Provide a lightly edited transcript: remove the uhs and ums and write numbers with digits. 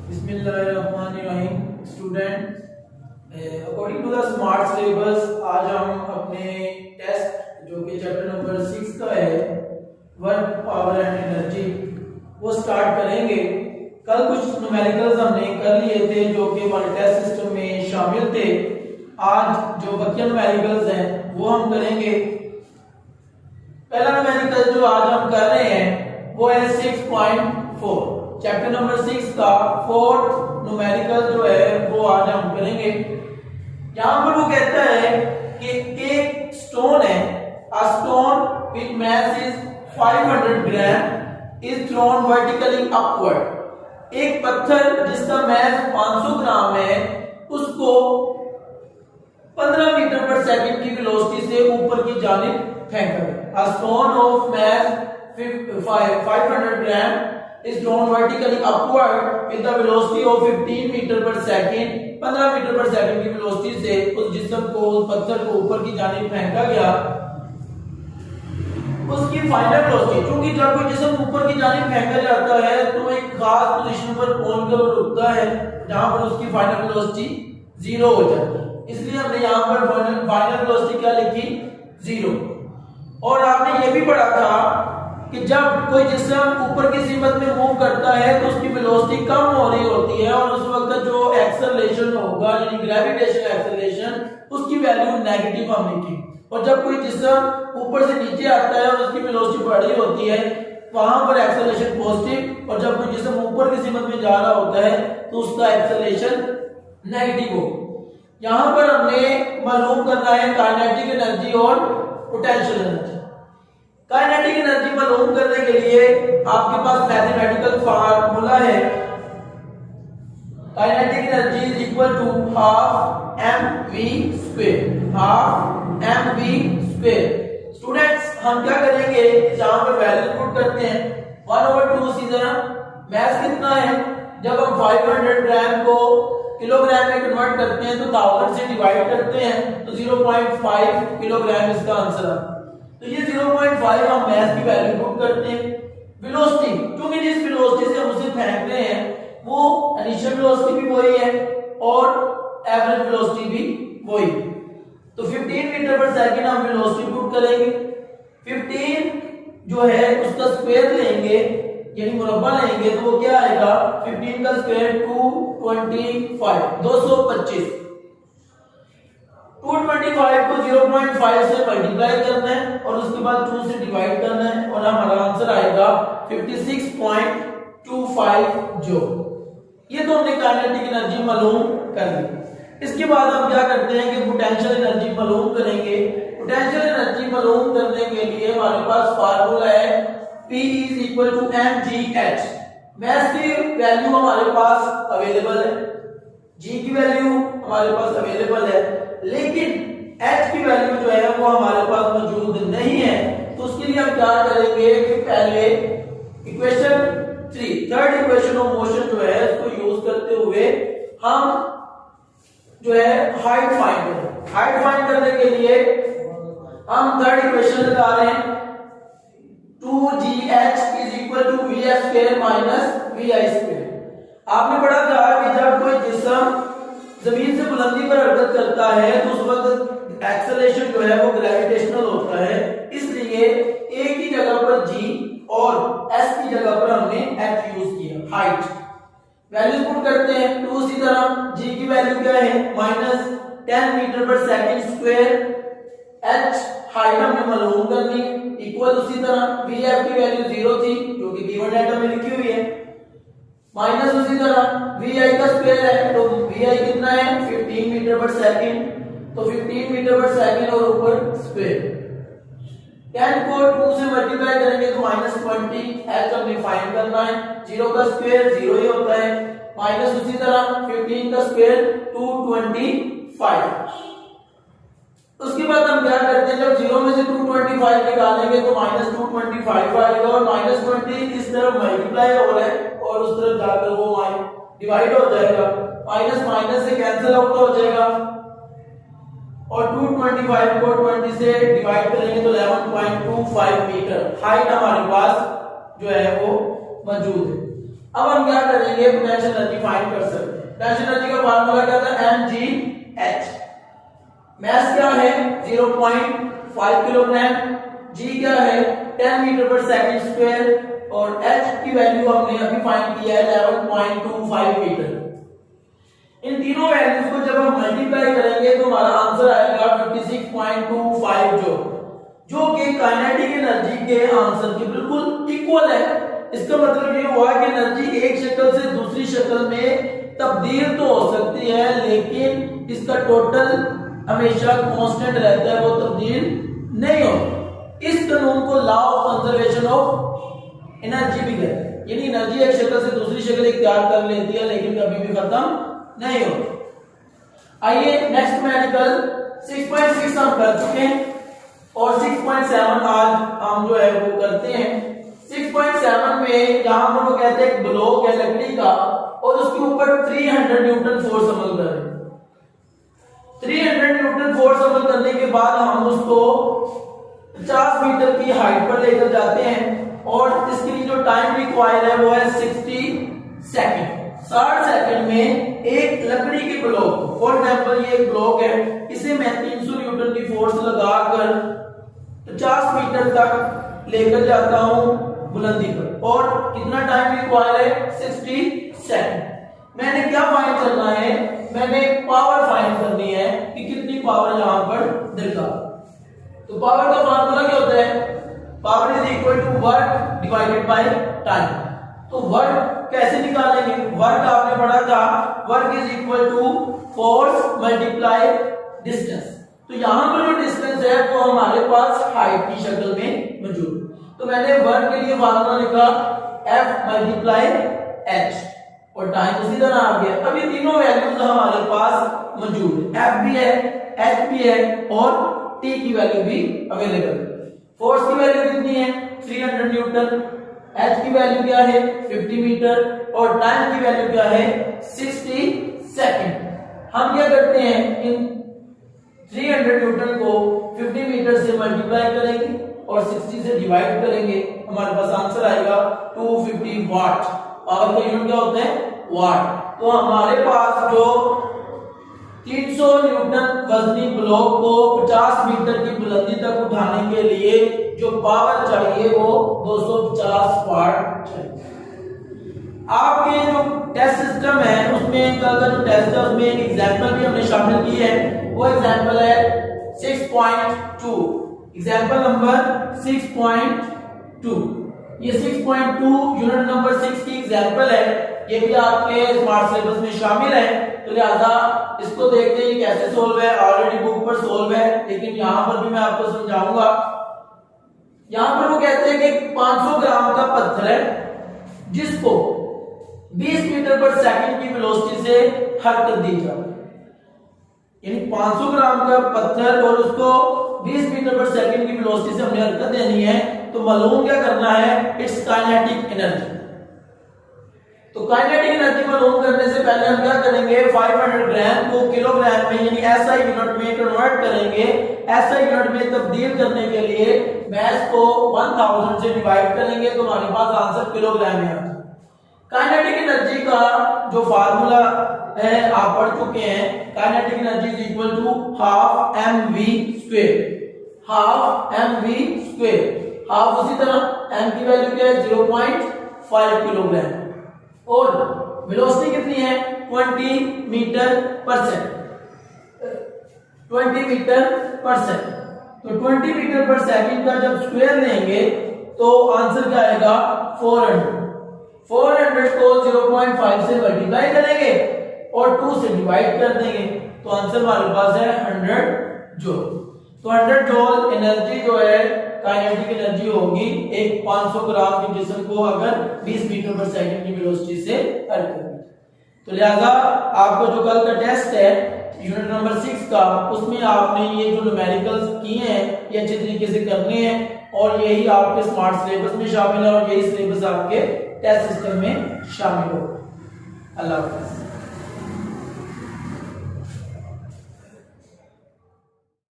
बिस्मिल्लाहिर्रहमानिर्रहीम। Student, according to the smart syllabus आज हम अपने टेस्ट जो कि चैप्टर नंबर 6 का है वर्क पावर एंड एनर्जी वो स्टार्ट करेंगे। कल कुछ न्यूमेरिकल्स हमने कर लिए थे जो कि हमारे टेस्ट सिस्टम में शामिल थे। आज जो बकिया न्यूमेरिकल्स हैं वो हम करेंगे। पहला न्यूमेरिकल जो आज हम कर रहे हैं वो है 6.4 चैप्टर नंबर 6 का फोर्थ न्यूमेरिकल जो है वो आज हम करेंगे। यहां पर वो कहता है कि एक स्टोन है, a stone with mass is 500 gram is thrown vertically upward। एक पत्थर जिसका मैस 500 ग्राम है उसको 15 मीटर पर सेकंड की वेलोसिटी से ऊपर की जानिब फेंका गया। A stone of mass 500 gram is thrown vertically upward with the velocity of 15 metre per second. 15 metre per second की वेलोसिटी से उस जिस्म को, उस पत्थर को ऊपर की जानिब फेंका गया। उसकी फाइनल वेलोसिटी, क्योंकि जब कोई जिस्म ऊपर की जानिब फेंका जाता है तो एक खास पोजीशन पर पहुंचकर रुकता है जहां पर उसकी फाइनल वेलोसिटी 0 हो जाती है। इसलिए हमने यहां पर फाइनल वेलोसिटी क्या लिखी? 0। और आपने ये भी पढ़ा था कि जब कोई जिस्म ऊपर की सीमत में मूव करता है तो उसकी वेलोसिटी कम हो रही होती है और उस वक्त जो एक्सेलरेशन होगा यानी ग्रेविटेशनल एक्सेलरेशन उसकी वैल्यू नेगेटिव हम लिखी। और जब कोई जिस्म ऊपर से नीचे आता है और उसकी वेलोसिटी बढ़ रही होती है वहां पर एक्सेलरेशन पॉजिटिव, और जब कोई जिस्म ऊपर की सीमत में जा रहा होता है तो उसका एक्सेलरेशन नेगेटिव हो। यहां पर हमने मालूम करना है काइनेटिक एनर्जी और पोटेंशियल एनर्जी। काइनेटिक एनर्जी मालूम करने के लिए आपके पास मैथमेटिकल फार्मूला है। Kinetic energy is equal to half mv square, half mv square. Students, हम क्या करेंगे, जहां पर वैल्यू पुट करते हैं 1/2 सी जरा मैथ कितना है, जब हम 500 ग्राम को किलोग्राम में कन्वर्ट करते हैं तो 1000 से डिवाइड करते हैं तो 0.5 किलोग्राम इसका आंसर है। तो ये 0.5 हम मैथ की वैल्यू पुट करते हैं। वेलोसिटी, क्योंकि जिस वेलोसिटी से हम उसे फेंक रहे हैं वो इनिशियल वेलोसिटी भी वही है और एवरेज वेलोसिटी भी वही। तो 15 मीटर पर सेकंड हम वेलोसिटी पुट करेंगे। 15 जो है उसका स्क्वायर लेंगे यानी मुरब्बा लेंगे तो वो क्या आएगा, 15 का स्क्वायर 225, 225। 225 को 0.5 से मल्टीप्लाई करना है और उसके बाद 2 से डिवाइड करना है और हमारा आंसर आएगा 56.25 जूल। ये तो हमने काइनेटिक एनर्जी मालूम कर ली। इसके बाद हम क्या करते हैं कि पोटेंशियल एनर्जी मालूम करेंगे। पोटेंशियल एनर्जी मालूम करने के लिए हमारे पास फार्मूला है P is equal to mgh। Mass की वैल्यू हमारे पास अवेलेबल है, g की वैल्यू हमारे पास अवेलेबल है, लेकिन h की वैल्यू जो है वो हमारे पास मौजूद नहीं है। तो उसके लिए हम क्या करेंगे कि पहले equation 3, third equation of motion जो है उसको यूज करते हुए हम जो है हाइट फाइंड करें। हाइट फाइंड करने के लिए हम थर्ड इक्वेशन लगा रहे हैं 2gh is equal to vf square minus vi square। आपने पढ़ा था कि जब कोई जिस्म जमीन से बुलंदी पर हरकत करता है तो उस वक्त एक्सेलरेशन जो है वो ग्रेविटेशनल होता है, इसलिए a की जगह पर g और s की जगह पर हमने h यूज किया। हाइट वैल्यू पुट करते हैं 2 इसी तरह, g की वैल्यू क्या है -10 metre per second square, h height हमने मालूम करनी इक्वल उसी तरह vf की वैल्यू 0 थी जो कि गिवन डाटा में लिखी हुई है, माइनस उसी तरह vi का स्क्वायर है तो vi कितना है 15 मीटर पर सेकंड, तो 15 मीटर पर सेकंड और ऊपर स्क्वायर। 10 को 2 से मल्टीप्लाई करेंगे तो -20, h हमने फाइंड करना है। 0 का स्क्वायर 0 ही होता है, माइनस उसी तरह 15 का स्क्वायर 225। उसके बाद हम क्या करते हैं, जब 0 में से 225 निकालेंगे तो -225 आएगा और -20 इस तरफ मल्टीप्लाई हो रहा है और उस तरफ जाकर वो डिवाइड हो जाएगा, माइनस माइनस से कैंसिल आउट हो जाएगा और 225 को 20 से डिवाइड करेंगे तो 11.25 मीटर हाइट हमारे पास जो है वो मौजूद है। अब हम क्या करेंगे, पोटेंशियल एनर्जी फाइंड कर सकते हैं। पोटेंशियल एनर्जी का फार्मूला क्या था, mgh। मास क्या है 0.5 किलोग्राम, g क्या है 10 मीटर पर सेकंड स्क्वायर और h की वैल्यू हमने अभी फाइंड किया है 11.25 मीटर। इन तीनों वैल्यूज को जब हम मल्टीप्लाई करेंगे तो हमारा आंसर आएगा 56.25 जो कि काइनेटिक एनर्जी के आंसर के बिल्कुल इक्वल है। इसका मतलब ये हुआ कि एनर्जी एक शक्ल से दूसरी शक्ल में तब्दील तो हो सकती है, लेकिन इसका टोटल हमेशा कांस्टेंट रहता है, वो तब्दील नहीं होता। इस कानून को law of conservation of energy भी कहते हैं, यानी एनर्जी एक शक्ल से दूसरी शक्ल इख्तियार कर लेती है लेकिन कभी भी खत्म नहीं होती। आइए नेक्स्ट मैकेनिकल 6.6 हम कर चुके हैं और 6.7 आज हम जो है वो करते हैं। 6.7 में यहां पर वो कहते हैं ब्लॉक है लकड़ी का और उसके ऊपर 300 न्यूटन फोर्स अमल कर रहे हैं। 300 न्यूटन फोर्स अमल करने के बाद हम उसको 50 मीटर की हाइट पर लेकर जाते हैं और इसके लिए जो टाइम रिक्वायर्ड है वो है 60 सेकंड। 60 सेकंड में एक लकड़ी के ब्लॉक, फॉर एग्जांपल ये एक ब्लॉक है, इसे मैं 300 न्यूटन की फोर्स लगाकर 50 मीटर तक लेकर जाता हूं बुलंदी पर और कितना टाइम रिक्वायर है 60 सेकंड। मैंने क्या फाइंड करना है, मैंने पावर फाइंड करनी है कि कितनी पावर यहां पर दरकार। तो पावर का फार्मूला क्या होता है, power is equal to work divided by time. तो वर्क कैसे निकालेंगे, वर्क आपने पढ़ा था work is equal to force multiply distance. तो यहां पर जो डिस्टेंस है वो हमारे पास हाइट की शक्ल में मौजूद है। तो मैंने वर्क के लिए फार्मूला लिखा F मल्टीप्लाई H और टाइम उसी तरह आ गया। अब ये तीनों वैल्यूज हमारे पास मौजूद है, F भी है H भी है और T की वैल्यू भी अवेलेबल है। फोर्स की वैल्यू कितनी है 300 न्यूटन, H की वैल्यू क्या है 50 मीटर और टाइम की वैल्यू क्या है 60 सेकंड। हम क्या करते हैं, इन 300 न्यूटन को 50 मीटर से मल्टीप्लाई करेंगे और 60 से डिवाइड करेंगे, हमारे पास आंसर आएगा 250 वाट। पावर का यूनिट क्या होता है वाट। तो हमारे पास जो 300 न्यूटन वजनी ब्लॉक को 50 मीटर की बुलंदी तक उठाने के लिए जो पावर चाहिए वो 250 वाट चाहिए। आपके जो टेस्ट सिस्टम है उसमें कल का जो टेस्ट है उसमें एक एग्जांपल भी हमने शामिल की है, वो एग्जांपल है 6.2, एग्जांपल नंबर 6.2। ये 6.2 यूनिट नंबर 6 की एग्जांपल है, ये भी आपके स्मार्ट सिलेबस में शामिल है। तो लिहाजा इसको देखते हैं कैसे सोल्व है, ऑलरेडी बुक पर सोल्व है लेकिन यहां पर भी मैं आपको समझाऊंगा। यहां पर वो कहते हैं कि 500 ग्राम का पत्थर है जिसको 20 मीटर पर सेकंड की वेलोसिटी से हरकत दी जाए, यानी 500 ग्राम का पत्थर और उसको 20 मीटर पर सेकंड की वेलोसिटी से हमने हरकत देनी है। तो मालूम क्या करना है, इट्स काइनेटिक एनर्जी। तो काइनेटिक एनर्जी मालूम करने से पहले हम क्या करेंगे, 500 ग्राम को किलोग्राम में यानी एसआई यूनिट में कन्वर्ट करेंगे। एसआई यूनिट में तब्दील करने के लिए मास को 1000 से डिवाइड करेंगे तो हमारे पास आंसर किलोग्राम में आता है। काइनेटिक एनर्जी का जो फार्मूला है आप पढ़ चुके हैं, kinetic energy is equal to half mv square, half mv square. Half उसी तरह m की वैल्यू क्या है 0.5 किलोग्राम और वेलोसिटी कितनी है 20 metre per second, 20 metre per second. तो 20 मीटर पर सेकंड का जब स्क्वायर लेंगे तो आंसर क्या आएगा 400 को 0.5 से मल्टीप्लाई करेंगे और 2 से डिवाइड कर देंगे तो आंसर हमारे पास है 100 जूल। तो 100 जूल एनर्जी जो है काइनेटिक एनर्जी होगी एक 500 ग्राम के जिस्म को अगर 20 मीटर पर सेकंड की वेलोसिटी से हरकत करें। तो लिहाजा आपको जो कल का टेस्ट है यूनिट नंबर 6 का, उसमें आपने ये जो न्यूमेरिकल्स किए हैं ये अच्छे तरीके से करने हैं और यही आपके स्मार्ट सिलेबस में शामिल है और यही सिलेबस आपके टेस्ट सिस्टम में शामिल हो। अल्लाह हाफ़िज़।